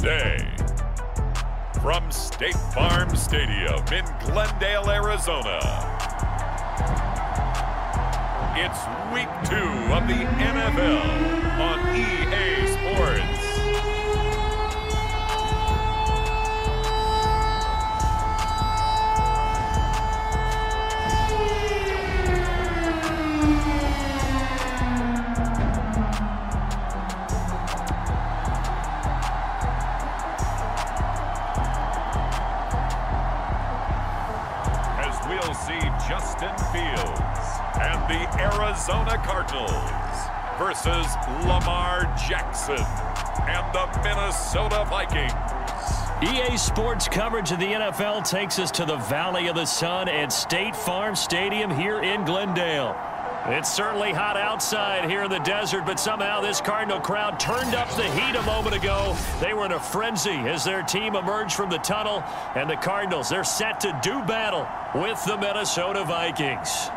Today, from State Farm Stadium in Glendale, Arizona, it's Week 2 of the NFL on EA Sports. We'll see Justin Fields and the Arizona Cardinals versus Lamar Jackson and the Minnesota Vikings. EA Sports coverage of the NFL takes us to the Valley of the Sun at State Farm Stadium here in Glendale. It's certainly hot outside here in the desert, but somehow this Cardinal crowd turned up the heat a moment ago. They were in a frenzy as their team emerged from the tunnel, and the Cardinals, they're set to do battle with the Minnesota Vikings.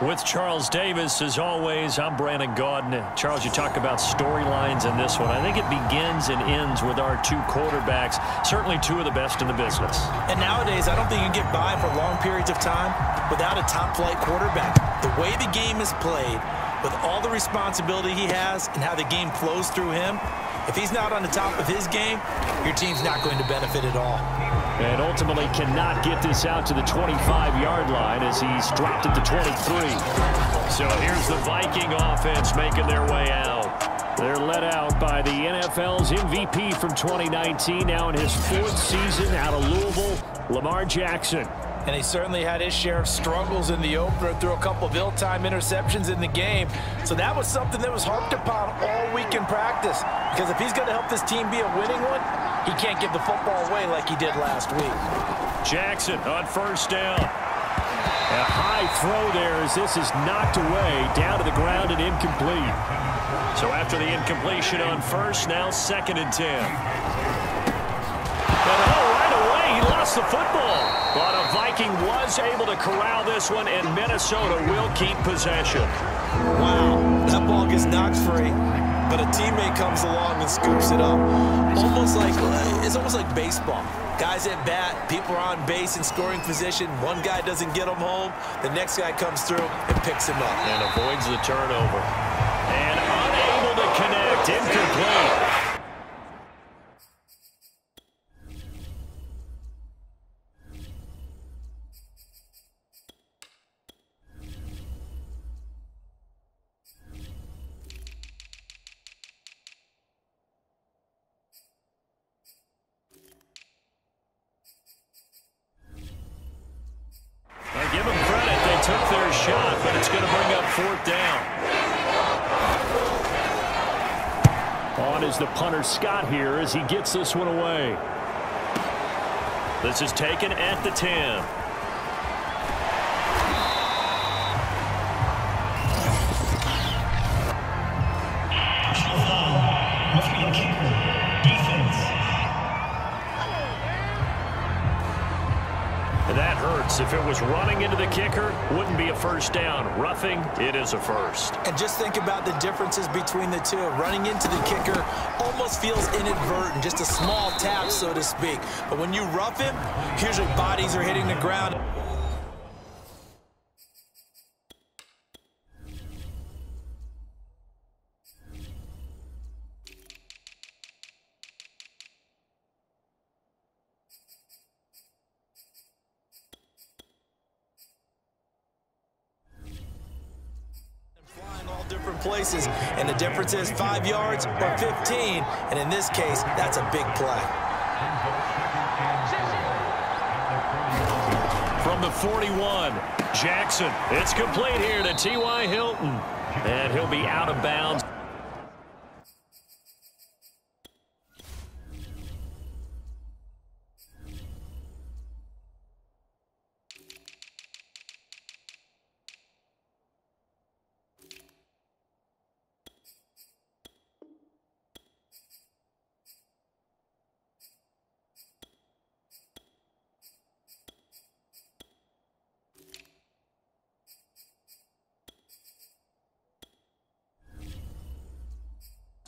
With Charles Davis, as always, I'm Brandon Gaudin. Charles, you talk about storylines in this one. I think it begins and ends with our two quarterbacks, certainly two of the best in the business. And nowadays, I don't think you can get by for long periods of time without a top-flight quarterback. The way the game is played, with all the responsibility he has and how the game flows through him, if he's not on the top of his game, your team's not going to benefit at all. And ultimately cannot get this out to the 25-yard line as he's dropped it to 23. So here's the Viking offense making their way out. They're led out by the NFL's MVP from 2019, now in his fourth season out of Louisville, Lamar Jackson. And he certainly had his share of struggles in the opener, threw a couple of ill-timed interceptions in the game. So that was something that was harped upon all week in practice. Because if he's going to help this team be a winning one, he can't give the football away like he did last week. Jackson on first down. A high throw there as this is knocked away, down to the ground and incomplete. So after the incompletion on first, now 2nd and 10. And right away, he lost the football. But a Viking was able to corral this one, and Minnesota will keep possession. Wow, that ball gets knocked free, but a teammate comes along and scoops it up. It's almost like baseball. Guys at bat, people are on base in scoring position. One guy doesn't get him home. The next guy comes through and picks him up. And avoids the turnover. And unable to connect, incomplete. Give them credit. They took their shot, but it's going to bring up 4th down. On is the punter Scott here as he gets this one away. This is taken at the 10. That hurts. If it was running into the kicker, wouldn't be a first down. Roughing, it is a first. And just think about the differences between the two. Running into the kicker almost feels inadvertent, just a small tap, so to speak. But when you rough him, usually bodies are hitting the ground. Different places, and the difference is 5 yards or 15, and in this case, that's a big play. From the 41, Jackson. It's complete here to T.Y. Hilton, and he'll be out of bounds.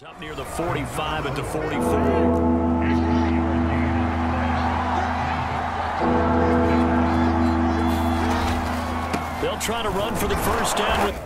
Up near the 45 at the 44. They'll try to run for the first down with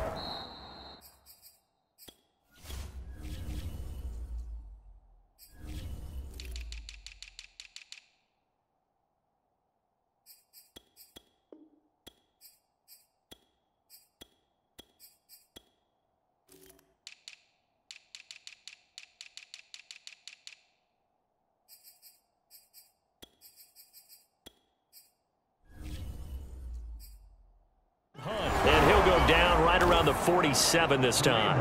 and he'll go down right around the 47 this time.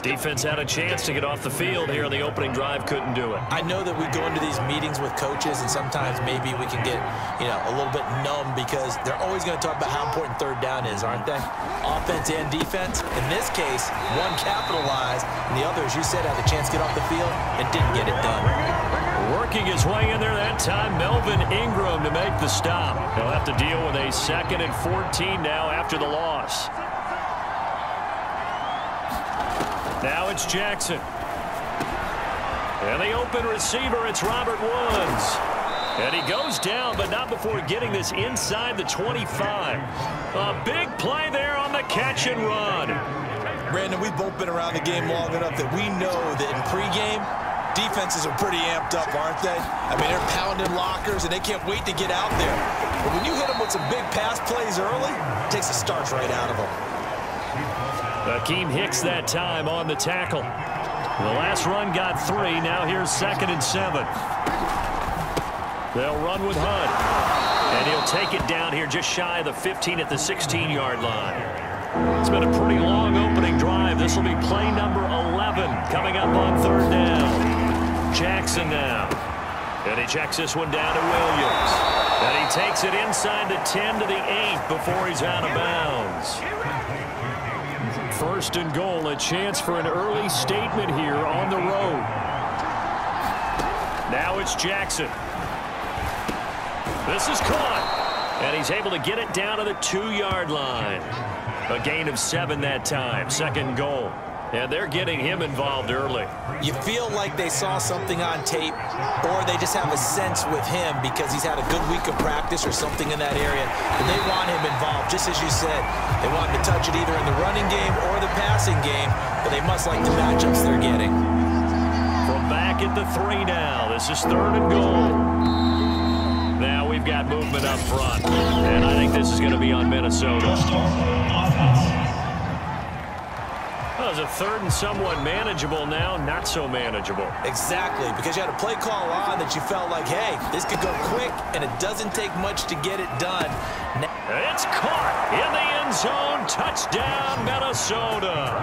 Defense had a chance to get off the field here on the opening drive, couldn't do it. I know that we go into these meetings with coaches, and sometimes maybe we can get, a little bit numb because they're always going to talk about how important third down is, aren't they? Offense and defense. In this case, one capitalized, and the other, as you said, had a chance to get off the field and didn't get it done. Working his way in there that time, Melvin Ingram to make the stop. He'll have to deal with a 2nd and 14 now after the loss. Now it's Jackson. And the open receiver, it's Robert Woods. And he goes down, but not before getting this inside the 25. A big play there on the catch and run. Brandon, we've both been around the game long enough that we know that in pregame, defenses are pretty amped up, aren't they? I mean, they're pounding lockers, and they can't wait to get out there. But when you hit them with some big pass plays early, it takes the starch right out of them. Akeem Hicks that time on the tackle. The last run got 3. Now here's 2nd and 7. They'll run with Hunt. And he'll take it down here just shy of the 15 at the 16-yard line. It's been a pretty long opening drive. This will be play number 11 coming up on 3rd down. Jackson now. And he checks this one down to Williams. And he takes it inside the 10 to the 8 before he's out of bounds. 1st and goal, a chance for an early statement here on the road. Now it's Jackson. This is caught. And he's able to get it down to the 2-yard line. A gain of 7 that time, 2nd goal. And they're getting him involved early. You feel like they saw something on tape, or they just have a sense with him because he's had a good week of practice or something in that area, and they want him involved. Just as you said, they want him to touch it either in the running game or the passing game, but they must like the matchups they're getting. From back at the 3 now, this is 3rd and goal. Now we've got movement up front, and I think this is going to be on Minnesota. Well, it's a 3rd and somewhat manageable now, not so manageable. Exactly, because you had a play call on that you felt like, hey, this could go quick, and it doesn't take much to get it done. It's caught in the end zone. Touchdown, Minnesota.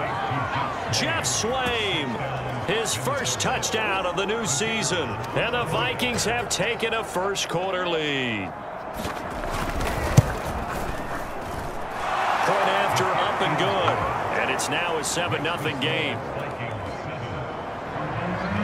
Jeff Swaim, his first touchdown of the new season. And the Vikings have taken a first-quarter lead. Point after, up and good. And it's now a 7-0 game.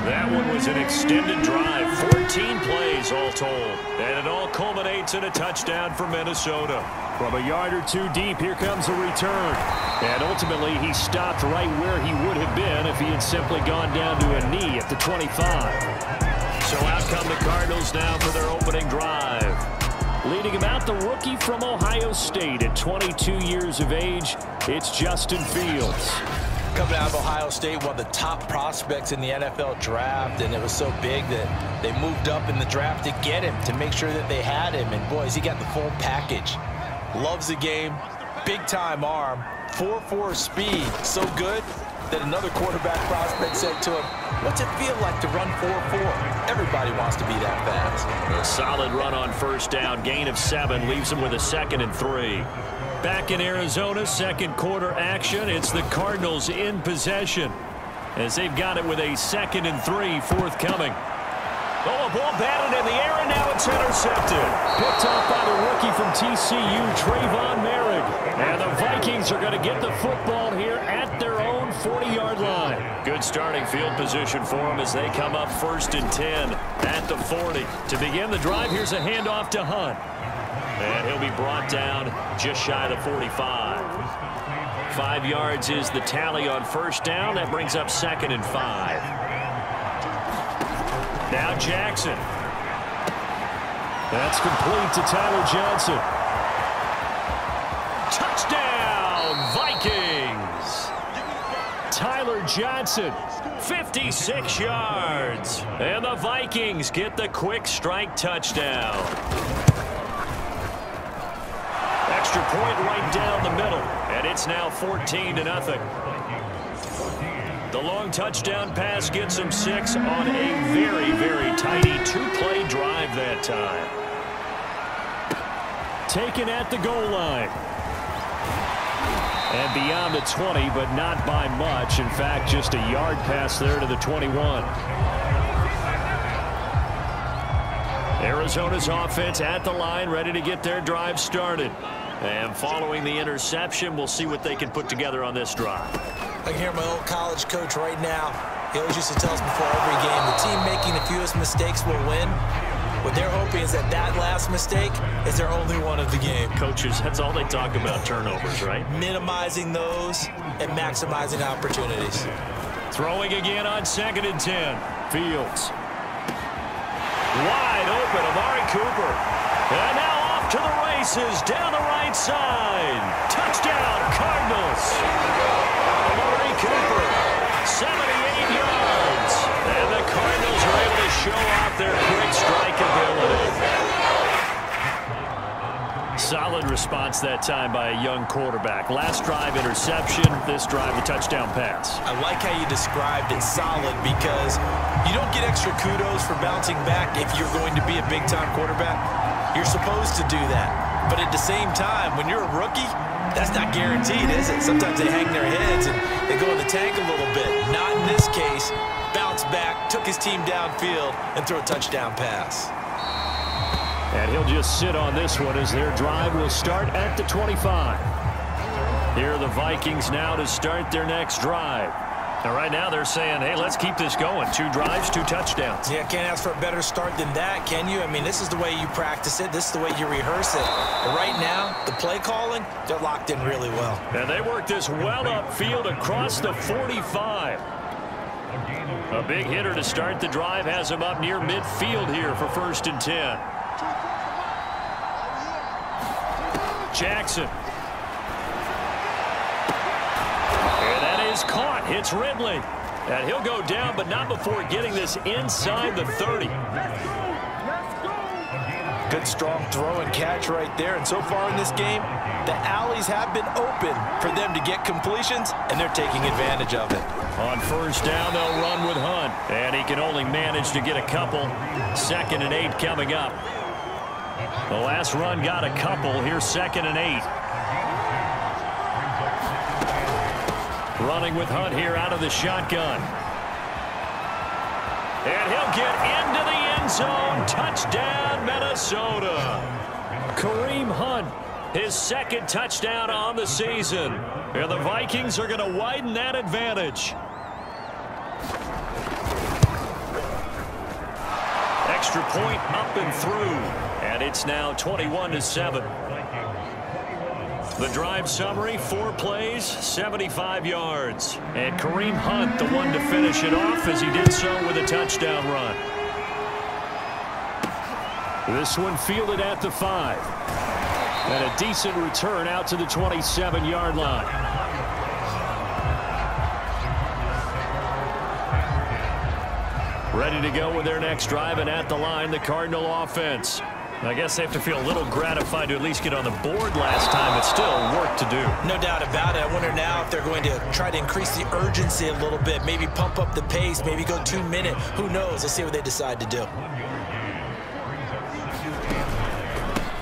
That one was an extended drive, 14 plays all told. And it all culminates in a touchdown for Minnesota. From a yard or 2 deep, here comes a return. And ultimately, he stopped right where he would have been if he had simply gone down to a knee at the 25. So out come the Cardinals now for their opening drive. Leading him out, the rookie from Ohio State at 22 years of age, it's Justin Fields. Coming out of Ohio State, one of the top prospects in the NFL draft, and it was so big that they moved up in the draft to get him, to make sure that they had him. And, boys, he got the full package. Loves the game, big-time arm, 4.4 speed, so good that another quarterback prospect said to him, what's it feel like to run 4.4? Everybody wants to be that fast. A solid run on first down, gain of 7, leaves him with a 2nd and 3. Back in Arizona, 2nd quarter action. It's the Cardinals in possession as they've got it with a 2nd and 3 forthcoming. Oh, a ball batted in the air, and now it's intercepted. Picked off by the rookie from TCU, Trayvon Merrick. And the Vikings are going to get the football here at their own 40-yard line. Good starting field position for them as they come up 1st and 10 at the 40. To begin the drive, here's a handoff to Hunt. And he'll be brought down just shy of the 45. 5 yards is the tally on first down. That brings up 2nd and 5. Now Jackson. That's complete to Tyler Johnson. Touchdown, Vikings! Tyler Johnson, 56 yards. And the Vikings get the quick strike touchdown. Extra point right down the middle, and it's now 14-0. The long touchdown pass gets him 6 on a very, very tidy 2-play drive that time. Taken at the goal line. And beyond the 20, but not by much. In fact, just a yard pass there to the 21. Arizona's offense at the line, ready to get their drive started. And following the interception, we'll see what they can put together on this drive. I can hear my old college coach right now. He always used to tell us before every game, the team making the fewest mistakes will win. What they're hoping is that that last mistake is their only one of the game. Coaches, that's all they talk about, turnovers, right? Minimizing those and maximizing opportunities. Throwing again on 2nd and 10. Fields. Wide open, Amari Cooper. And now off to the races, down the right side. Touchdown, Cardinals. Amari Cooper, 78 yards. And the Cardinals are able to show off their quick strike ability. Solid response that time by a young quarterback. Last drive, interception. This drive, a touchdown pass. I like how you described it, solid, because you don't get extra kudos for bouncing back if you're going to be a big-time quarterback. You're supposed to do that. But at the same time, when you're a rookie, that's not guaranteed, is it? Sometimes they hang their heads and they go in the tank a little bit. Not in this case. Bounced back, took his team downfield, and threw a touchdown pass. And he'll just sit on this one as their drive will start at the 25. Here are the Vikings now to start their next drive. Now, right now they're saying, hey, let's keep this going. 2 drives, 2 touchdowns. Yeah, can't ask for a better start than that, can you? I mean, this is the way you practice it. This is the way you rehearse it. But right now, the play calling, they're locked in really well. And they work this well upfield across the 45. A big hitter to start the drive has him up near midfield here for 1st and 10. Jackson. And that is caught. Hits Ridley. And he'll go down, but not before getting this inside the 30. Good, strong throw and catch right there. And so far in this game, the alleys have been open for them to get completions, and they're taking advantage of it. On 1st down, they'll run with Hunt. And he can only manage to get a couple. 2nd and 8 coming up. The last run got a couple. Here's 2nd and 8. Running with Hunt here out of the shotgun. And he'll get into the end zone. Touchdown, Minnesota. Kareem Hunt, his 2nd touchdown on the season. And the Vikings are going to widen that advantage. Extra point up and through. And it's now 21-7. The drive summary, 4 plays, 75 yards. And Kareem Hunt, the one to finish it off as he did so with a touchdown run. This one fielded at the 5. And a decent return out to the 27-yard line. Ready to go with their next drive, and at the line, the Cardinal offense. I guess they have to feel a little gratified to at least get on the board last time, but still work to do. No doubt about it. I wonder now if they're going to try to increase the urgency a little bit, maybe pump up the pace, maybe go 2-minute. Who knows? Let's see what they decide to do.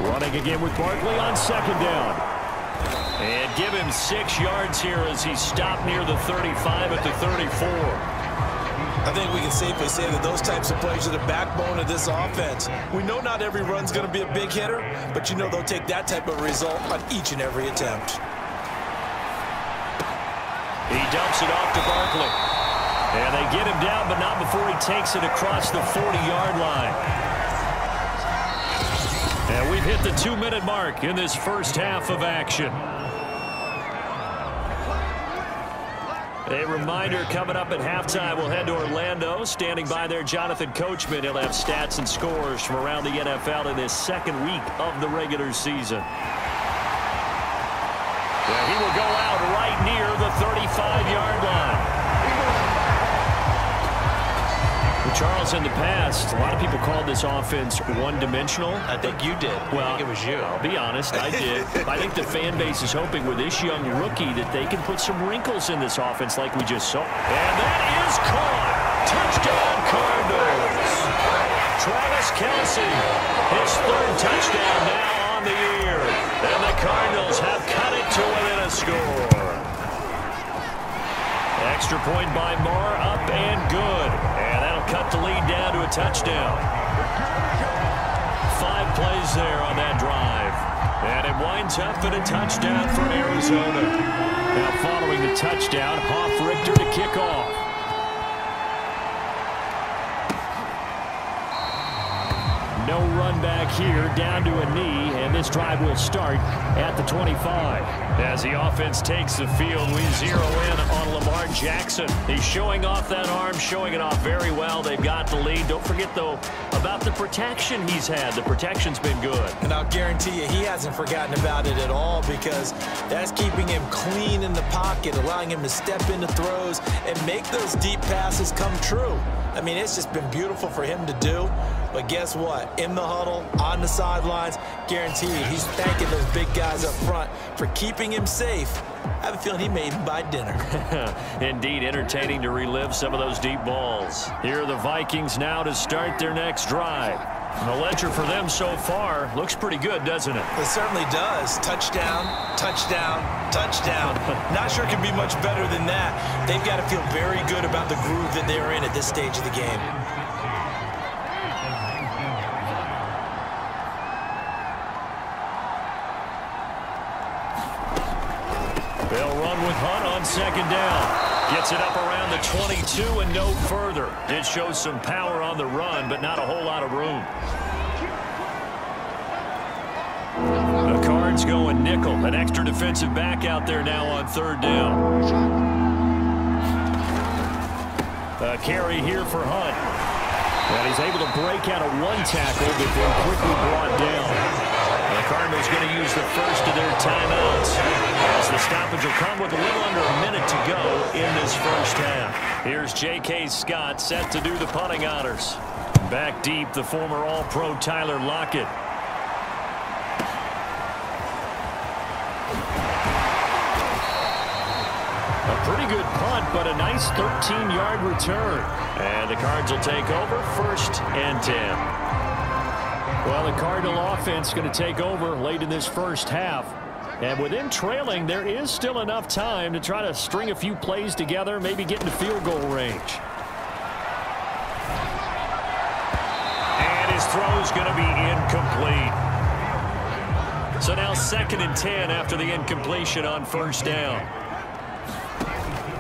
Running again with Barkley on 2nd down. And give him 6 yards here as he stopped near the 35 at the 34. I think we can safely say that those types of plays are the backbone of this offense. We know not every run's going to be a big hitter, but you know they'll take that type of result on each and every attempt. He dumps it off to Barkley. And they get him down, but not before he takes it across the 40-yard line. And we've hit the 2-minute mark in this first half of action. A reminder coming up at halftime, we'll head to Orlando. Standing by there, Jonathan Coachman. He'll have stats and scores from around the NFL in this second week of the regular season. Yeah, he will go out right near the 35-yard line. Charles, in the past, a lot of people called this offense one-dimensional. I think you did. Well, I think it was you. I'll be honest, I did. I think the fan base is hoping with this young rookie that they can put some wrinkles in this offense like we just saw. And that is caught. Touchdown, Cardinals. Travis Kelce, his third touchdown now on the year. And the Cardinals have cut it to within a score. Extra point by Moore, up and good. And that'll cut the lead down to a touchdown. 5 plays there on that drive. And it winds up in a touchdown for Arizona. Now following the touchdown, Hoff-Richter to kick off. No run back here, down to a knee, and this drive will start at the 25. As the offense takes the field, we zero in on Lamar Jackson. He's showing off that arm, showing it off very well. They've got the lead. Don't forget, though, about the protection he's had. The protection's been good. And I'll guarantee you he hasn't forgotten about it at all, because that's keeping him clean in the pocket, allowing him to step into throws and make those deep passes come true. I mean, it's just been beautiful for him to do. But guess what? In the huddle, on the sidelines, guaranteed he's thanking those big guys up front for keeping him safe. I have a feeling he may even buy dinner. Indeed, entertaining to relive some of those deep balls. Here are the Vikings now to start their next drive. The ledger for them so far looks pretty good, doesn't it? It certainly does. Touchdown, touchdown, touchdown. Not sure it can be much better than that. They've got to feel very good about the groove that they're in at this stage of the game. They'll run with Hunt on second down. Gets it up around the 22 and no further. Did show some power on the run, but not a whole lot of room. The Cards going nickel. An extra defensive back out there now on third down. A carry here for Hunt. And he's able to break out of one tackle before quickly brought down. The Cardinals going to use the first of their timeouts, as the stoppage will come with a little under a minute to go in this first half. Here's J.K. Scott set to do the punting honors. Back deep, the former All-Pro Tyler Lockett. A pretty good punt, but a nice 13-yard return. And the Cards will take over, 1st and 10. Well, the Cardinal offense going to take over late in this first half. And with them trailing, there is still enough time to try to string a few plays together, maybe get into field goal range. And his throw's going to be incomplete. So now 2nd and 10 after the incompletion on first down.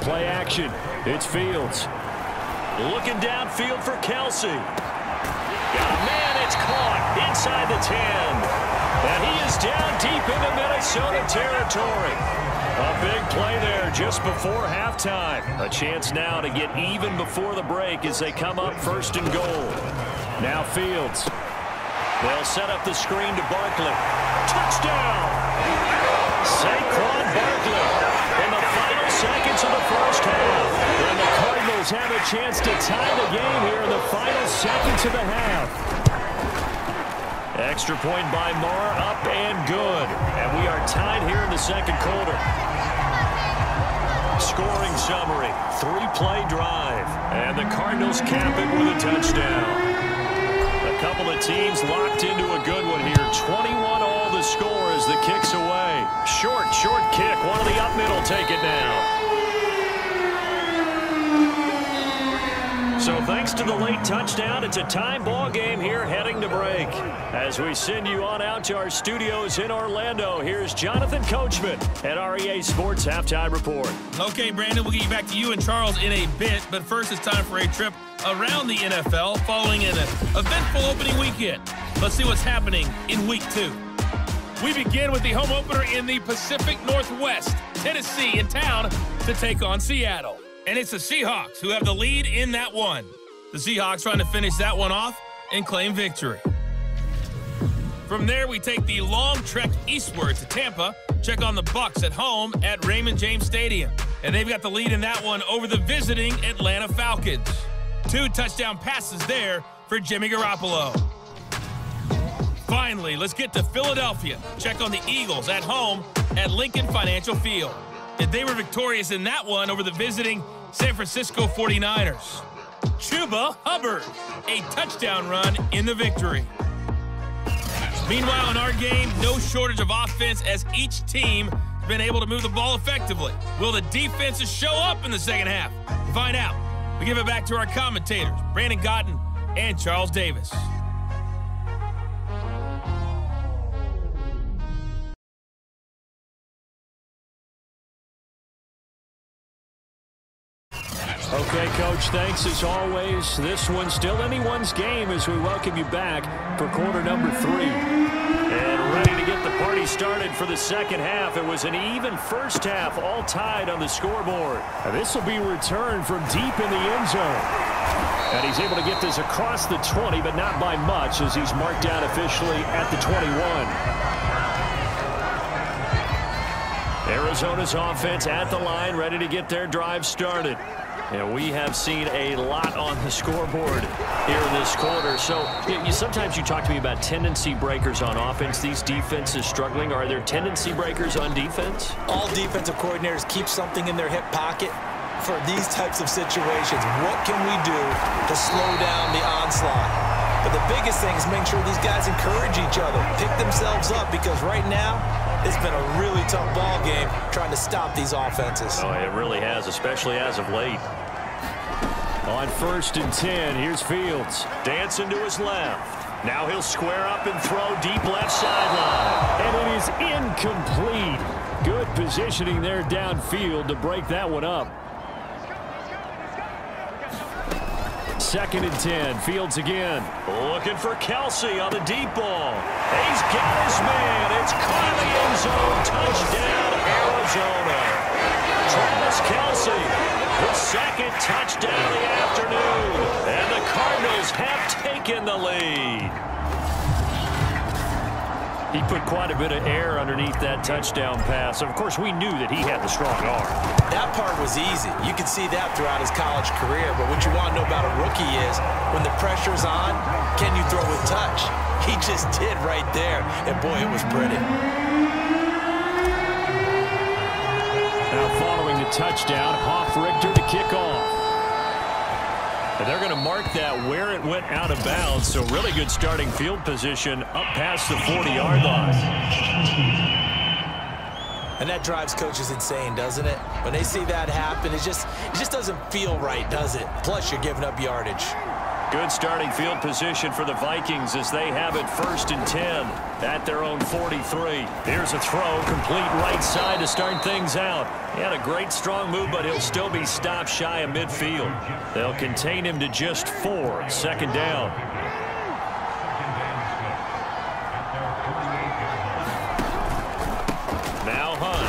Play action. It's Fields. Looking downfield for Kelce. Got a man, it's caught inside the 10. And he is down deep into Minnesota territory. A big play there just before halftime. A chance now to get even before the break as they come up 1st and goal. Now Fields. They'll set up the screen to Barkley. Touchdown! Saquon Barkley in the final seconds of the first half. And the Cardinals have a chance to tie the game here in the final seconds of the half. Extra point by Moore, up and good. And we are tied here in the second quarter. Scoring summary, 3-play drive. And the Cardinals cap it with a touchdown. A couple of teams locked into a good one here. 21-all the score as the kick's away. Short kick. One of the up middle take it now. So thanks to the late touchdown, it's a time ball game here heading to break. As we send you on out to our studios in Orlando, here's Jonathan Coachman at REA Sports Halftime Report. Okay, Brandon, we'll get you back to you and Charles in a bit, but first it's time for a trip around the NFL following an eventful opening weekend. Let's see what's happening in Week 2. We begin with the home opener in the Pacific Northwest. Tennessee in town to take on Seattle. And it's the Seahawks who have the lead in that one. The Seahawks trying to finish that one off and claim victory. From there, we take the long trek eastward to Tampa, check on the Bucs at home at Raymond James Stadium. And they've got the lead in that one over the visiting Atlanta Falcons. 2 touchdown passes there for Jimmy Garoppolo. Finally, let's get to Philadelphia. Check on the Eagles at home at Lincoln Financial Field. And they were victorious in that one over the visiting San Francisco 49ers. Chuba Hubbard, a touchdown run in the victory. Meanwhile, in our game, no shortage of offense as each team has been able to move the ball effectively. Will the defenses show up in the second half? To find out, we give it back to our commentators, Brandon Gotten and Charles Davis. Okay, Coach, thanks as always. This one's still anyone's game as we welcome you back for quarter number 3. And ready to get the party started for the second half. It was an even first half, all tied on the scoreboard. This will be returned from deep in the end zone. And he's able to get this across the 20, but not by much as he's marked down officially at the 21. Arizona's offense at the line, ready to get their drive started. And we have seen a lot on the scoreboard here in this quarter. So sometimes you talk to me about tendency breakers on offense. These defenses struggling. Are there tendency breakers on defense? All defensive coordinators keep something in their hip pocket for these types of situations. What can we do to slow down the onslaught? But the biggest thing is making sure these guys encourage each other, pick themselves up, because right now it's been a really tough ball game trying to stop these offenses. Oh, it really has, especially as of late. On 1st and 10, here's Fields. Dancing to his left. Now he'll square up and throw deep left sideline. And it is incomplete. Good positioning there downfield to break that one up. 2nd and 10, Fields again. Looking for Kelsey on the deep ball. He's got his man. It's caught in the end zone. Touchdown, Arizona. Travis Kelsey, the 2nd touchdown of the afternoon. And the Cardinals have taken the lead. He put quite a bit of air underneath that touchdown pass. Of course, we knew that he had the strong arm. That part was easy. You could see that throughout his college career. But what you want to know about a rookie is when the pressure's on, can you throw with touch? He just did right there. And, boy, it was pretty. Now following the touchdown, Hoff-Richter to kick off. And they're going to mark that where it went out of bounds. So really good starting field position up past the 40-yard line. And that drives coaches insane, doesn't it? When they see that happen, it just doesn't feel right, does it? Plus, you're giving up yardage. Good starting field position for the Vikings as they have it 1st and 10 at their own 43. Here's a throw, complete right side to start things out. He had a great strong move, but he'll still be stopped shy of midfield. They'll contain him to just 4, 2nd down. Now Hunt,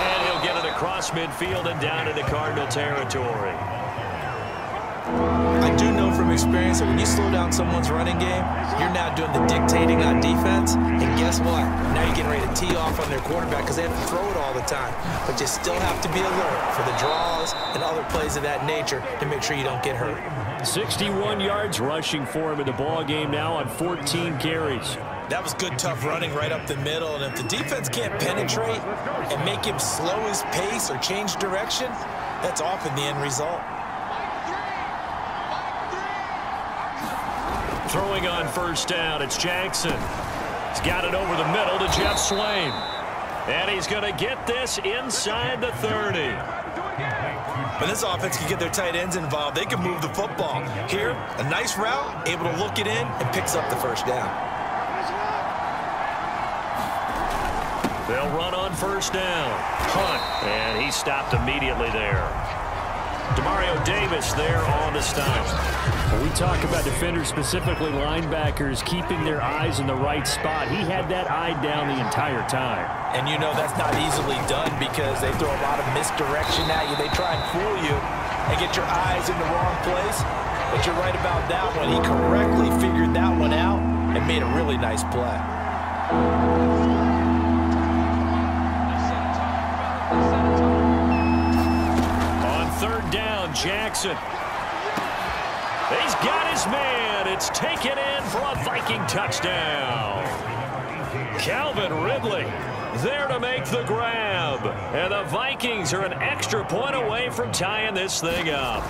and he'll get it across midfield and down into Cardinal territory. I do know from experience that when you slow down someone's running game, you're now doing the dictating on defense. And guess what? Now you're getting ready to tee off on their quarterback because they have to throw it all the time. But you still have to be alert for the draws and other plays of that nature to make sure you don't get hurt. 61 yards rushing for him in the ball game now on 14 carries. That was good, tough running right up the middle. And if the defense can't penetrate and make him slow his pace or change direction, that's often the end result. Throwing on 1st down, it's Jackson. He's got it over the middle to Jeff Swain. And he's going to get this inside the 30. When this offense can get their tight ends involved, they can move the football. Here, a nice route, able to look it in, and picks up the 1st down. They'll run on 1st down. Hunt, and he stopped immediately there. Demario Davis there on the stop. When we talk about defenders, specifically linebackers, keeping their eyes in the right spot, he had that eye down the entire time. And you know that's not easily done because they throw a lot of misdirection at you. They try and fool you and get your eyes in the wrong place. But you're right about that one. He correctly figured that one out and made a really nice play. On third down, Jackson. He's got his man. It's taken in for a Viking touchdown. Calvin Ridley there to make the grab. And the Vikings are an extra point away from tying this thing up.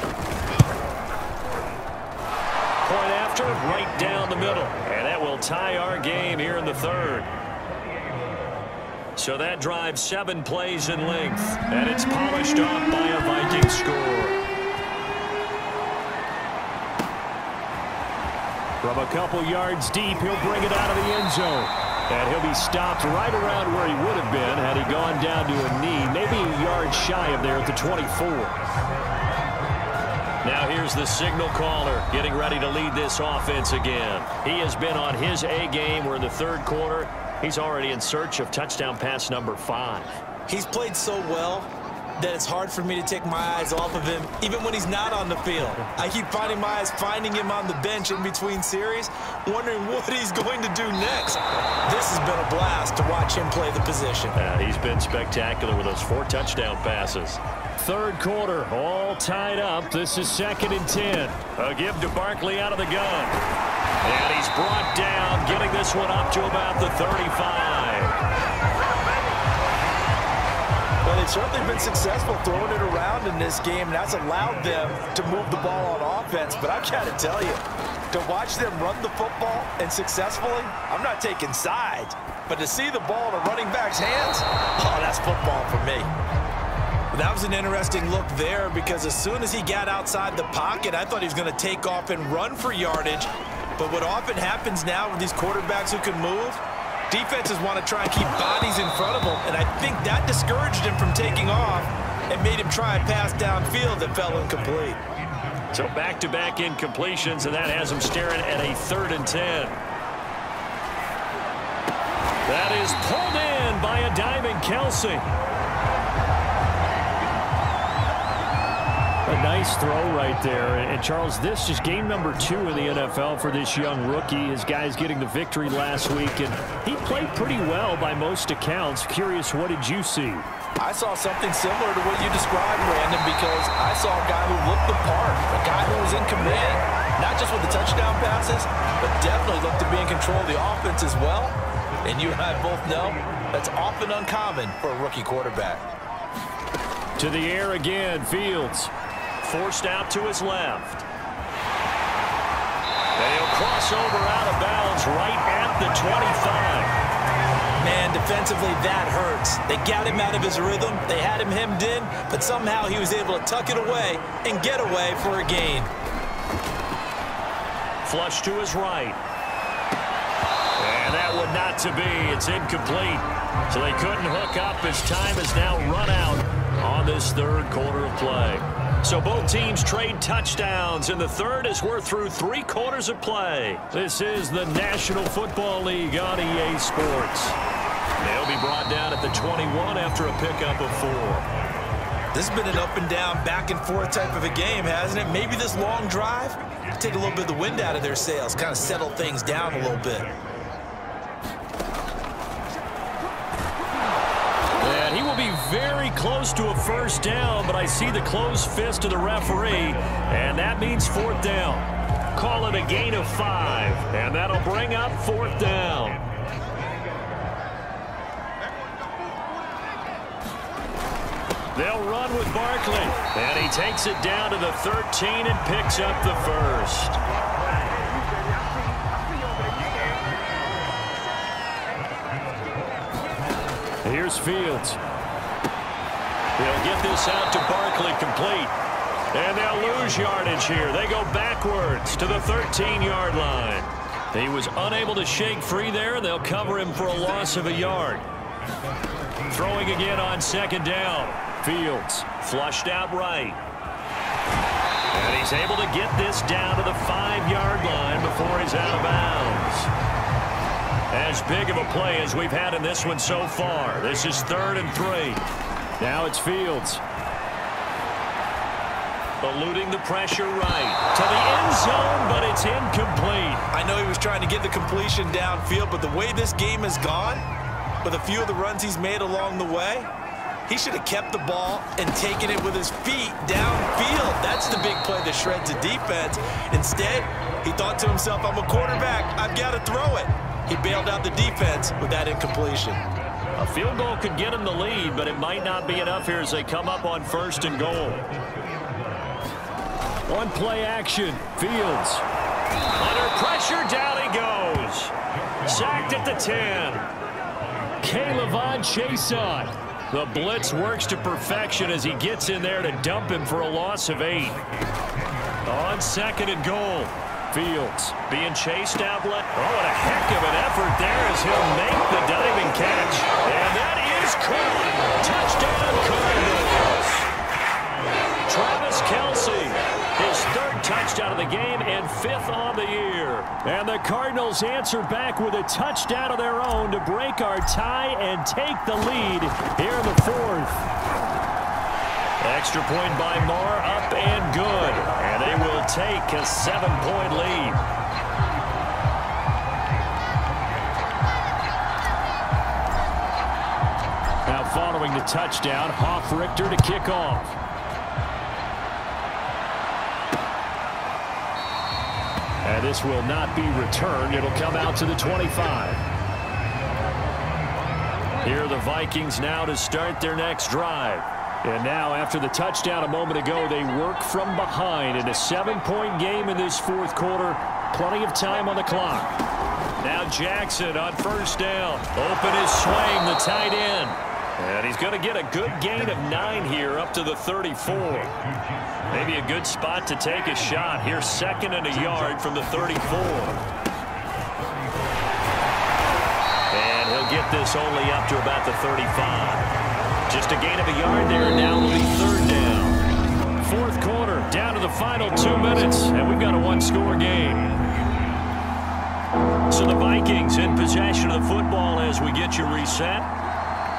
Point after, right down the middle. And that will tie our game here in the third. So that drives 7 plays in length. And it's polished off by a Viking score. From a couple yards deep, he'll bring it out of the end zone. And he'll be stopped right around where he would have been had he gone down to a knee, maybe a yard shy of there at the 24. Now here's the signal caller getting ready to lead this offense again. He has been on his A game. We're in the third quarter. He's already in search of touchdown pass number 5. He's played so well that it's hard for me to take my eyes off of him, even when he's not on the field. I keep finding him on the bench in between series, wondering what he's going to do next. This has been a blast to watch him play the position. He's been spectacular with those 4 touchdown passes. Third quarter, all tied up. This is 2nd and 10. A give to Barkley out of the gun. And he's brought down, getting this one up to about the 35. Well, they've certainly been successful throwing it around in this game, and that's allowed them to move the ball on offense. But I've got to tell you, to watch them run the football and successfully, I'm not taking sides. But to see the ball in a running back's hands, oh, that's football for me. That was an interesting look there because as soon as he got outside the pocket, I thought he was going to take off and run for yardage. But what often happens now with these quarterbacks who can move, defenses want to try and keep bodies in front of them, and I think that discouraged him from taking off and made him try a pass downfield that fell incomplete. So back-to-back incompletions, and that has him staring at a 3rd and 10. That is pulled in by a diving Kelsey. A nice throw right there. And Charles, this is game number 2 in the NFL for this young rookie. His guys getting the victory last week, and he played pretty well by most accounts. Curious, what did you see? I saw something similar to what you described, Brandon, because I saw a guy who looked the part, a guy who was in command, not just with the touchdown passes, but definitely looked to be in control of the offense as well. And you and I both know that's often uncommon for a rookie quarterback. To the air again, Fields. Forced out to his left. And he'll cross over out of bounds right at the 25. Man, defensively, that hurts. They got him out of his rhythm. They had him hemmed in, but somehow he was able to tuck it away and get away for a gain. Flush to his right. And that would not to be. It's incomplete. So they couldn't hook up as time has now run out on this third quarter of play. So both teams trade touchdowns in the third as we're through 3 quarters of play. This is the National Football League on EA Sports. They'll be brought down at the 21 after a pickup of 4. This has been an up and down, back and forth type of a game, hasn't it? Maybe this long drive, take a little bit of the wind out of their sails, kind of settle things down a little bit. And he will be very close to a first down, but I see the closed fist of the referee, and that means 4th down. Call it a gain of 5, and that'll bring up 4th down. They'll run with Barkley, and he takes it down to the 13 and picks up the first. Here's Fields. They'll get this out to Barkley complete. And they'll lose yardage here. They go backwards to the 13-yard line. He was unable to shake free there, and they'll cover him for a loss of a yard. Throwing again on 2nd down. Fields flushed out right. And he's able to get this down to the 5-yard line before he's out of bounds. As big of a play as we've had in this one so far. This is 3rd and 3. Now it's Fields. Eluding the pressure right to the end zone, but it's incomplete. I know he was trying to get the completion downfield, but the way this game has gone, with a few of the runs he's made along the way, he should have kept the ball and taken it with his feet downfield. That's the big play that shreds the defense. Instead, he thought to himself, I'm a quarterback. I've got to throw it. He bailed out the defense with that incompletion. A field goal could get him the lead, but it might not be enough here as they come up on 1st and goal. On play action, Fields. Under pressure, down he goes. Sacked at the 10. K'Lavon Chaisson. The blitz works to perfection as he gets in there to dump him for a loss of 8. On 2nd and goal, Fields being chased out. Oh, what a heck of an effort there as he'll make the diving catch. And that is caught. Touchdown, Cardinals. Travis Kelce. His 3rd touchdown of the game and 5th on the year. And the Cardinals answer back with a touchdown of their own to break our tie and take the lead here in the 4th. Extra point by Moore, up and good. And they will take a 7-point lead. Now following the touchdown, Hoff-Richter to kick off. And this will not be returned. It'll come out to the 25. Here are the Vikings now to start their next drive. And now, after the touchdown a moment ago, they work from behind in a 7-point game in this 4th quarter. Plenty of time on the clock. Now Jackson on 1st down. Open his swing, the tight end. And he's going to get a good gain of 9 here up to the 34. Maybe a good spot to take a shot. Here's 2nd and a yard from the 34. And he'll get this only up to about the 35. Just a gain of a yard there, and now it'll be 3rd down. 4th quarter, down to the final 2 minutes, and we've got a 1-score game. So the Vikings in possession of the football as we get you reset.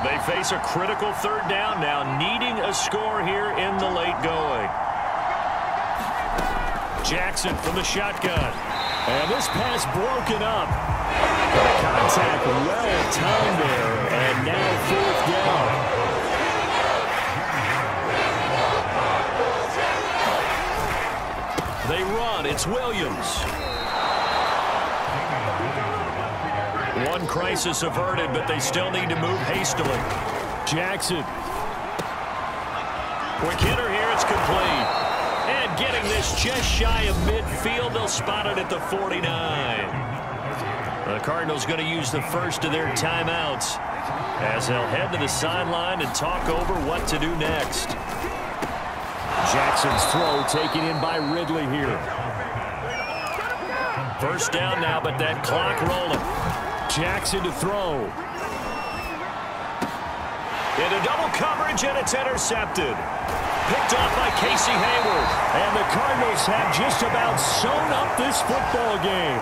They face a critical 3rd down now, needing a score here in the late going. Jackson from the shotgun. And this pass broken up. Contact well timed there, and now 4th down. They run. It's Williams. One crisis averted, but they still need to move hastily. Jackson. Quick hitter here. It's complete. And getting this just shy of midfield. They'll spot it at the 49. The Cardinals going to use the first of their timeouts as they'll head to the sideline and talk over what to do next. Jackson's throw taken in by Ridley here. 1st down now, but that clock rolling. Jackson to throw. Into double coverage, and it's intercepted. Picked off by Casey Hayward. And the Cardinals have just about sewn up this football game.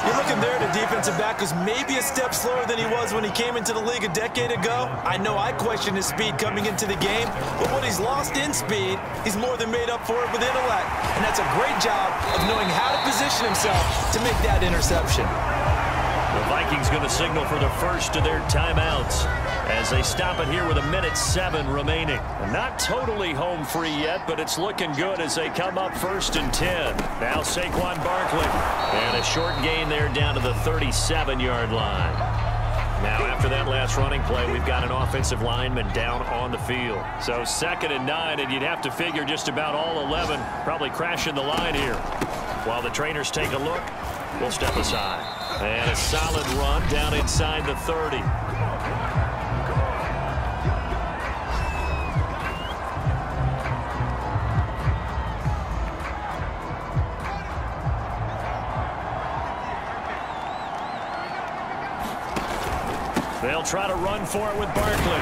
You're looking there at a defensive back who's maybe a step slower than he was when he came into the league a decade ago. I know I questioned his speed coming into the game, but what he's lost in speed, he's more than made up for it with intellect. And that's a great job of knowing how to position himself to make that interception. The Vikings going to signal for the first of their timeouts as they stop it here with 1:07 remaining. Not totally home free yet, but it's looking good as they come up 1st and 10. Now Saquon Barkley. And a short gain there down to the 37-yard line. Now after that last running play, we've got an offensive lineman down on the field. So 2nd and 9, and you'd have to figure just about all 11 probably crashing the line here. While the trainers take a look, we'll step aside. And a solid run down inside the 30. They'll try to run for it with Barkley.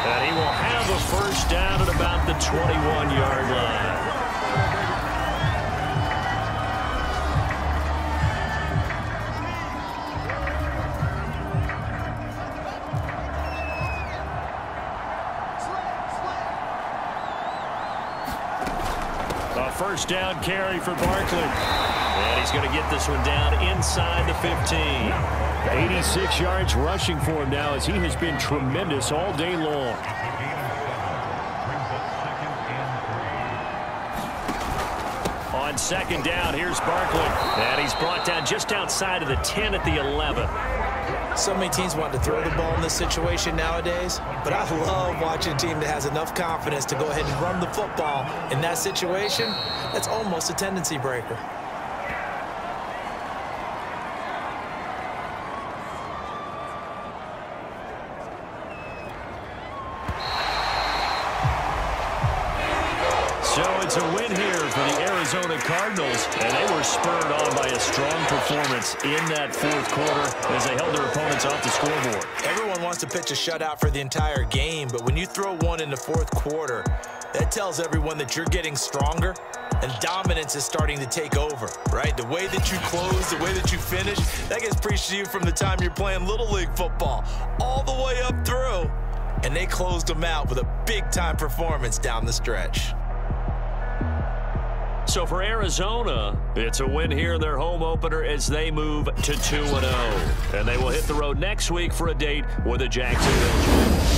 And he will have a first down at about the 21-yard line. A first down carry for Barkley. And he's going to get this one down inside the 15. 86 yards rushing for him now as he has been tremendous all day long. On second down, here's Barkley. And he's brought down just outside of the 10 at the 11. So many teams want to throw the ball in this situation nowadays, but I love watching a team that has enough confidence to go ahead and run the football. In that situation, that's almost a tendency breaker. So it's a win here for the Arizona Cardinals, and they were spurred on by a strong performance in that fourth quarter as they held their opponents off the scoreboard. Everyone wants to pitch a shutout for the entire game, but when you throw one in the fourth quarter, that tells everyone that you're getting stronger and dominance is starting to take over, right? The way that you close, the way that you finish, that gets preached to you from the time you're playing Little League football all the way up through, and they closed them out with a big-time performance down the stretch. So for Arizona, it's a win here in their home opener as they move to 2-0. And they will hit the road next week for a date with the Jacksonville Jaguars.